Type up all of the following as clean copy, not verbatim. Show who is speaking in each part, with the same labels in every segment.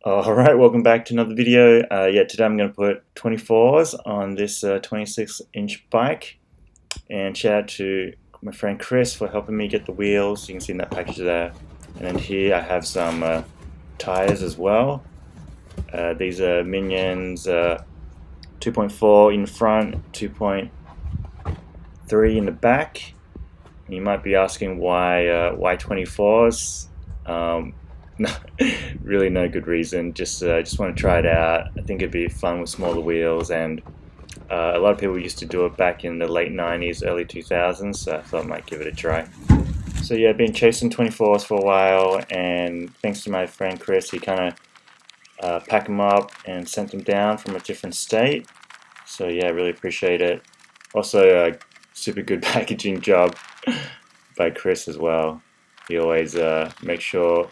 Speaker 1: Alright, welcome back to another video. Today I'm going to put 24s on this 26-inch bike. And shout out to my friend Chris for helping me get the wheels. You can see in that package there. And then here I have some tires as well. These are Minions 2.4 in front, 2.3 in the back. And you might be asking why 24s. No, really no good reason. Just want to try it out. I think it'd be fun with smaller wheels, and a lot of people used to do it back in the late 90s, early 2000s, so I thought I might give it a try. So yeah, I've been chasing 24s for a while, and thanks to my friend Chris, he kind of packed them up and sent them down from a different state. So yeah, I really appreciate it. Also, a super good packaging job by Chris as well. He always makes sure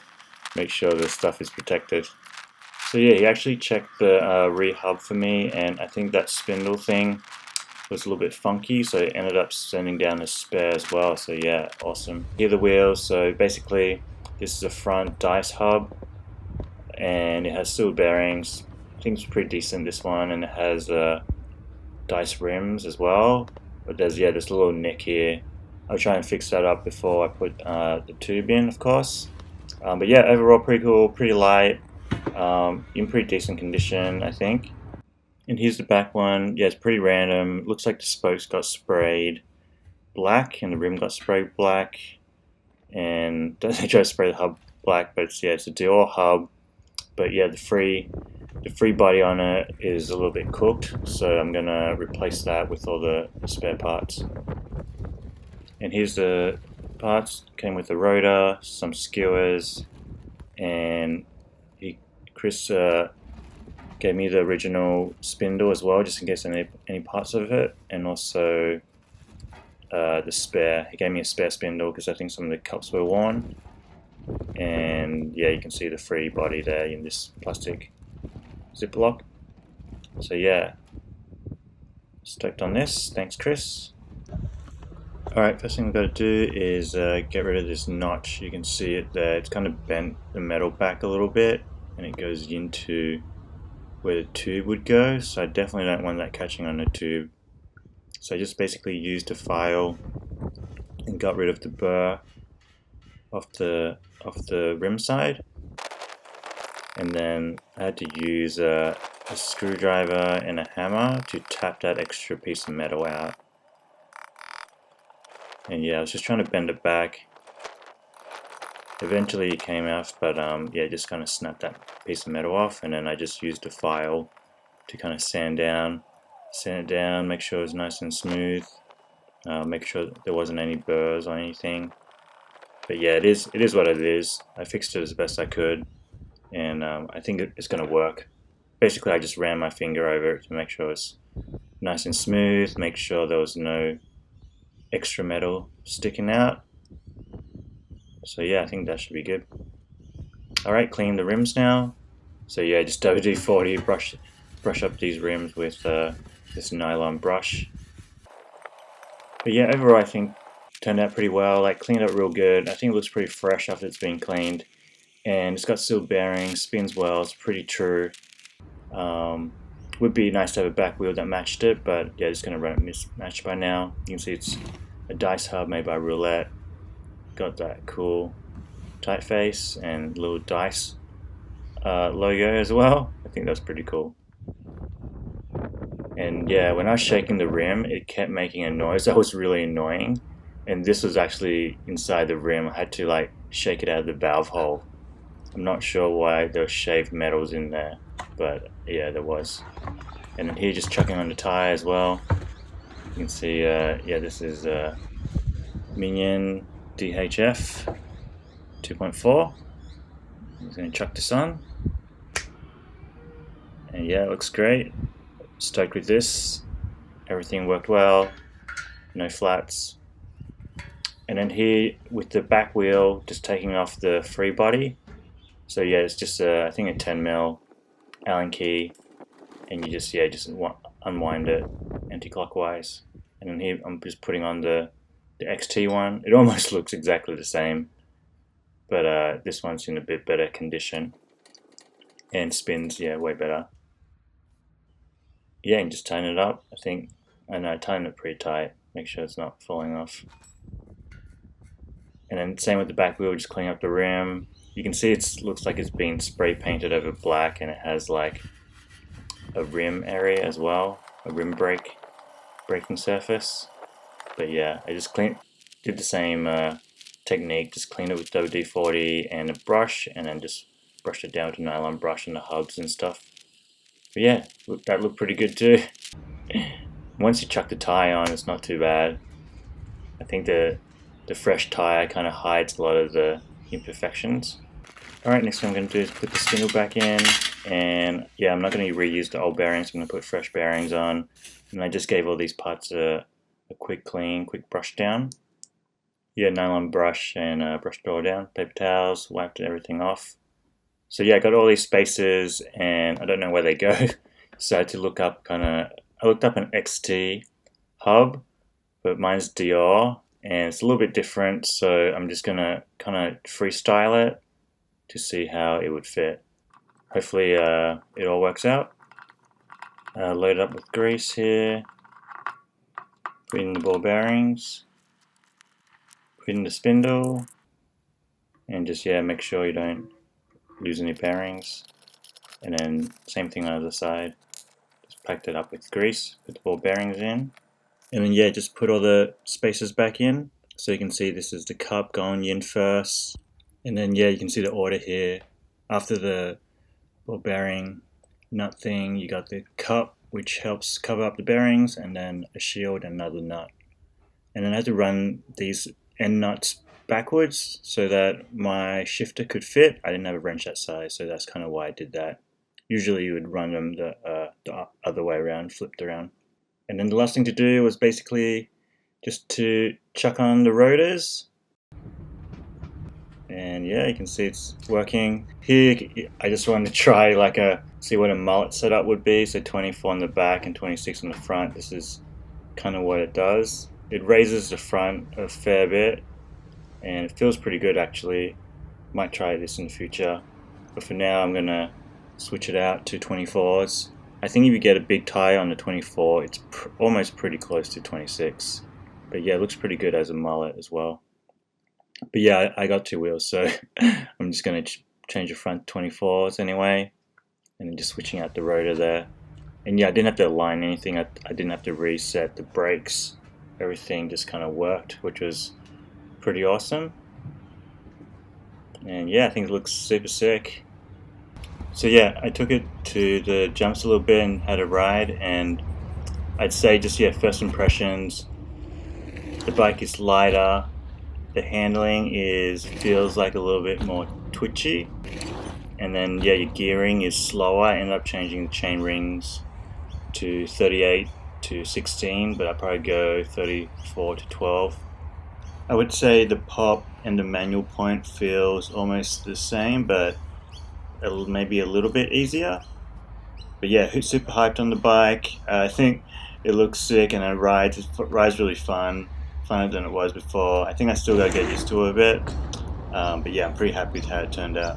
Speaker 1: the stuff is protected. So yeah, he actually checked the rear hub for me, and I think that spindle thing was a little bit funky, so it ended up sending down a spare as well. So yeah, awesome. Here are the wheels. So basically this is a front dice hub, and it has steel bearings. I think it's pretty decent, this one, and it has dice rims as well. But there's this little nick here. I'll try and fix that up before I put the tube in, of course. But yeah, overall pretty cool, pretty light, in pretty decent condition, I think. And here's the back one. Yeah, it's pretty random. Looks like the spokes got sprayed black and the rim got sprayed black. And they try to spray the hub black, but it's a Dior hub. But yeah, the free body on it is a little bit cooked, so I'm gonna replace that with all the spare parts. And here's the parts. Came with the rotor, some skewers, and Chris gave me the original spindle as well, just in case any parts of it, and also the spare. He gave me a spare spindle because I think some of the cups were worn. And yeah, you can see the free body there in this plastic Ziploc. So yeah, stoked on this. Thanks, Chris. Alright, first thing we've got to do is get rid of this notch. You can see it there. It's kind of bent the metal back a little bit, and it goes into where the tube would go. So I definitely don't want that catching on the tube. So I just basically used a file and got rid of the burr off the rim side. And then I had to use a screwdriver and a hammer to tap that extra piece of metal out. And yeah, I was just trying to bend it back. Eventually it came off, but yeah, just kind of snapped that piece of metal off, and then I just used a file to kind of sand it down, make sure it was nice and smooth, make sure there wasn't any burrs or anything. But yeah, it is what it is. I fixed it as best I could, and I think it's going to work. Basically, I just ran my finger over it to make sure it's nice and smooth, make sure there was no extra metal sticking out. So yeah, I think that should be good. Alright, clean the rims now. So yeah, just WD-40, brush up these rims with this nylon brush. But yeah, overall I think turned out pretty well. Like, cleaned up real good. I think it looks pretty fresh after it's been cleaned. And it's got steel bearings, spins well, it's pretty true. Would be nice to have a back wheel that matched it, but yeah, just gonna run it mismatched by now. You can see it's a dice hub made by Roulette. Got that cool typeface and little dice logo as well. I think that's pretty cool. And yeah, when I was shaking the rim, it kept making a noise that was really annoying. And this was actually inside the rim. I had to like shake it out of the valve hole. I'm not sure why there were shaved metals in there, but yeah, there was. And then here, just chucking on the tire as well. You can see, yeah, this is Minion DHF 2.4. I'm just going to chuck this on. And yeah, it looks great. Stoked with this. Everything worked well. No flats. And then here with the back wheel, just taking off the free body. So yeah, it's just I think a 10mm Allen key, and you just unwind it anti-clockwise. And then here I'm just putting on the XT one. It almost looks exactly the same, but this one's in a bit better condition. and spins, yeah, way better. Yeah, and just tighten it up. I know I tighten it pretty tight, make sure it's not falling off. And then same with the back wheel, just clean up the rim. You can see it looks like it's been spray painted over black, and it has like a rim area as well, a rim braking surface. But yeah, I just did the same technique, just cleaned it with WD-40 and a brush, and then just brushed it down with a nylon brush and the hubs and stuff. But yeah, that looked pretty good too. Once you chuck the tire on, it's not too bad. I think the fresh tire kind of hides a lot of the imperfections. Alright, next thing I'm going to do is put the spindle back in, and yeah, I'm not going to reuse the old bearings, I'm going to put fresh bearings on, and I just gave all these parts a quick clean, quick brush down. Yeah, nylon brush and brush it all down, paper towels, wiped everything off. So yeah, I got all these spaces, and I don't know where they go, so I had to look up I looked up an XT hub, but mine's Dior, and it's a little bit different, so I'm just going to kind of freestyle it to see how it would fit. Hopefully it all works out. Load it up with grease here, put in the ball bearings, put in the spindle, and just make sure you don't lose any bearings. And then same thing on the other side, just packed it up with grease, put the ball bearings in, and then just put all the spacers back in. So you can see this is the cup going in first, and then you can see the order here. After the ball bearing nut thing, you got the cup, which helps cover up the bearings, and then a shield and another nut. And then I had to run these end nuts backwards so that my shifter could fit. I didn't have a wrench that size, so that's kind of why I did that. Usually you would run them the other way around, flipped around. And then the last thing to do was basically just to chuck on the rotors. And you can see it's working. Here, I just wanted to try see what a mullet setup would be. So 24 on the back and 26 on the front. This is kind of what it does. It raises the front a fair bit, and it feels pretty good actually. Might try this in the future, but for now I'm gonna switch it out to 24s. I think if you get a big tire on the 24, it's almost pretty close to 26. But yeah, it looks pretty good as a mullet as well. But yeah, I got two wheels, so I'm just going to change the front 24s anyway, and then just switching out the rotor there. And yeah, I didn't have to align anything, I didn't have to reset the brakes. Everything just kind of worked, which was pretty awesome. And yeah, I think it looks super sick. So yeah, I took it to the jumps a little bit and had a ride, and I'd say just first impressions, the bike is lighter. The handling feels like a little bit more twitchy, and then your gearing is slower. I ended up changing the chain rings to 38 to 16, but I'd probably go 34 to 12. I would say the pop and the manual point feels almost the same, but maybe a little bit easier. But yeah, super hyped on the bike. I think it looks sick, and it rides really funner than it was before. I think I still gotta get used to it a bit, but yeah, I'm pretty happy with how it turned out.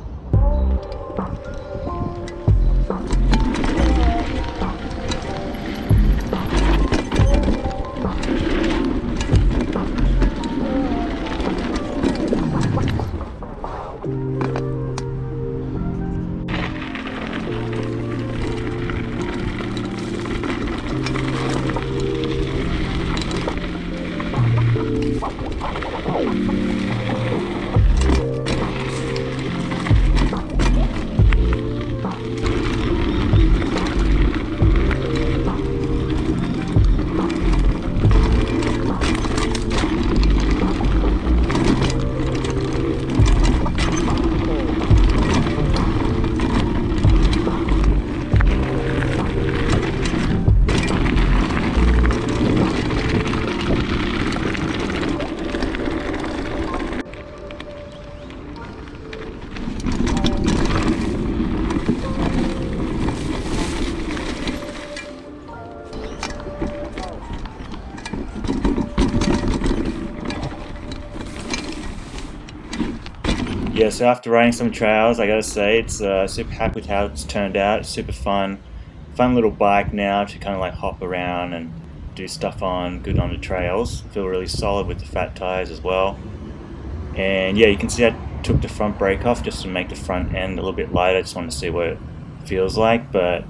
Speaker 1: yeah, so after riding some trails, I gotta say it's super happy with how it's turned out. It's super fun little bike now to kind of like hop around and do stuff on, good on the trails. Feel really solid with the fat tires as well. And yeah, you can see I took the front brake off just to make the front end a little bit lighter. Just want to see what it feels like, but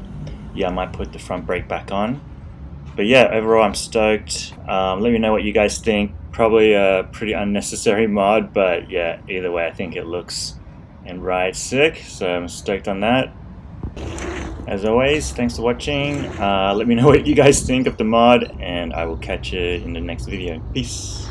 Speaker 1: yeah, I might put the front brake back on. But yeah, overall I'm stoked. Let me know what you guys think. Probably a pretty unnecessary mod, but yeah, either way I think it looks and rides sick, so I'm stoked on that. As always, thanks for watching. Let me know what you guys think of the mod, and I will catch you in the next video. Peace.